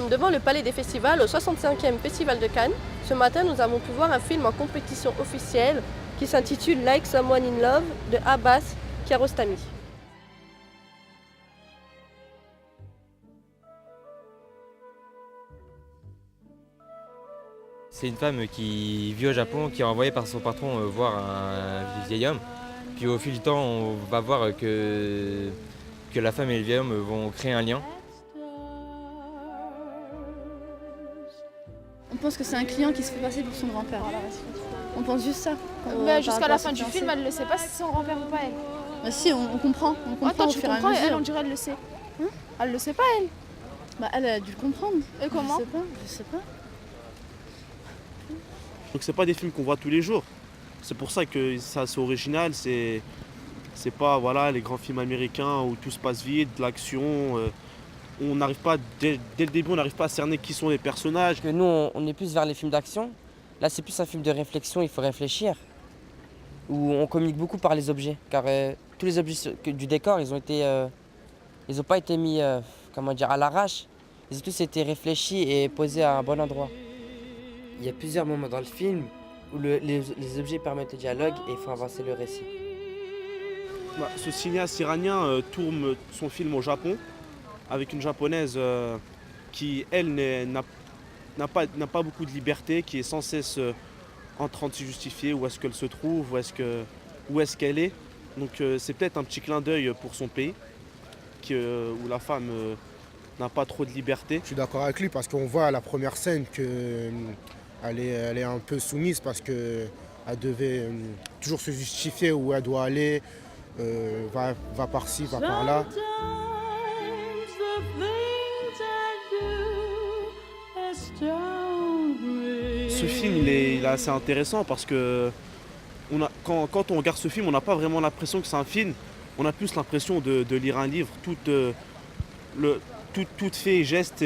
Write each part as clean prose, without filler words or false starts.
sommes devant le Palais des Festivals au 65e Festival de Cannes. Ce matin, nous avons pu voir un film en compétition officielle qui s'intitule Like Someone in Love de Abbas Kiarostami. C'est une femme qui vit au Japon, qui est envoyée par son patron voir un vieil homme. Puis au fil du temps, on va voir que la femme et le vieil homme vont créer un lien. On pense que c'est un client qui se fait passer pour son grand-père. On pense juste ça. Jusqu'à la fin du film, elle ne sait pas si c'est son grand-père ou pas, elle. Bah si, on comprend. On comprend Attends, au tu fur et à comprends, et mesure. elle, on dirait, elle le sait. Elle le sait pas, elle. Bah elle a dû le comprendre. Et comment? Je sais pas. Donc c'est pas des films qu'on voit tous les jours. C'est pour ça que c'est assez original. C'est pas voilà, les grands films américains où tout se passe vite, de l'action. On n'arrive pas, dès le début, on n'arrive pas à cerner qui sont les personnages. Que nous, on est plus vers les films d'action. Là, c'est plus un film de réflexion, il faut réfléchir. Où on communique beaucoup par les objets. Car tous les objets du décor, ils n'ont pas été mis à l'arrache. Ils ont tous été réfléchis et posés à un bon endroit. Il y a plusieurs moments dans le film où les objets permettent le dialogue et il faut avancer le récit. Ce cinéaste iranien tourne son film au Japon avec une japonaise qui, elle, n'a pas beaucoup de liberté, qui est sans cesse en train de se justifier où est-ce qu'elle se trouve, où est-ce qu'elle est. Donc c'est peut-être un petit clin d'œil pour son pays, où la femme n'a pas trop de liberté. Je suis d'accord avec lui parce qu'on voit à la première scène qu'elle est un peu soumise parce qu'elle devait toujours se justifier où elle doit aller, va par-ci, va par-là. Ce film il est assez intéressant parce que quand on regarde ce film, on n'a pas vraiment l'impression que c'est un film, on a plus l'impression de lire un livre. Tout fait et geste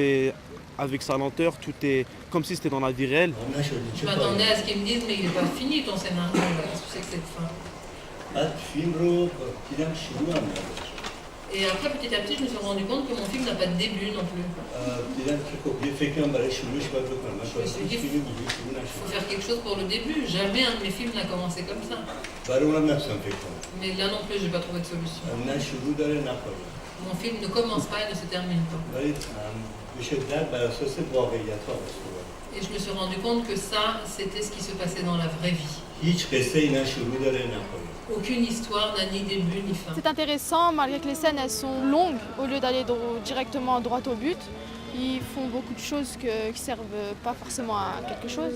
avec sa lenteur, tout est comme si c'était dans la vie réelle. Je m'attendais à ce qu'ils me disent mais il n'est pas fini ton scénario, qu'est-ce que c'est que cette fin? Et après, petit à petit, je me suis rendu compte que mon film n'a pas de début non plus. Je me suis dit, il faut faire quelque chose pour le début. Jamais un de mes films n'a commencé comme ça. Mais là non plus, je n'ai pas trouvé de solution. Mon film ne commence pas et ne se termine pas. Et je me suis rendu compte que ça, c'était ce qui se passait dans la vraie vie. Aucune histoire n'a ni début ni fin. C'est intéressant, malgré que les scènes elles sont longues, au lieu d'aller directement droit au but, ils font beaucoup de choses qui ne servent pas forcément à quelque chose.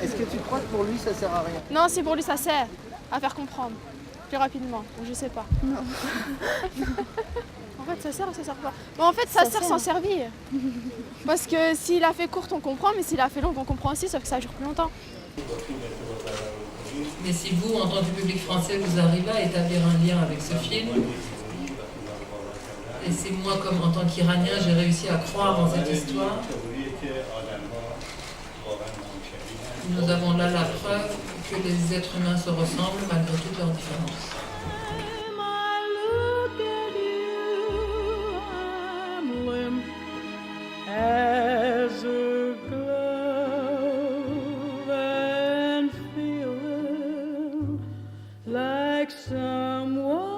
Est-ce que tu crois que pour lui ça sert à rien? Non, si pour lui ça sert à faire comprendre plus rapidement, je sais pas. Non. En fait, ça sert ou ça sert pas? Bon, en fait, ça sert sans servir. Parce que s'il a fait courte, on comprend, mais s'il a fait longue, on comprend aussi, sauf que ça dure plus longtemps. Mais si vous, en tant que public français, vous arrivez à établir un lien avec ce film, et c'est moi, comme en tant qu'Iranien, j'ai réussi à croire en cette histoire, nous avons là la preuve que les êtres humains se ressemblent malgré toutes leurs différences. As a glove and feeling like someone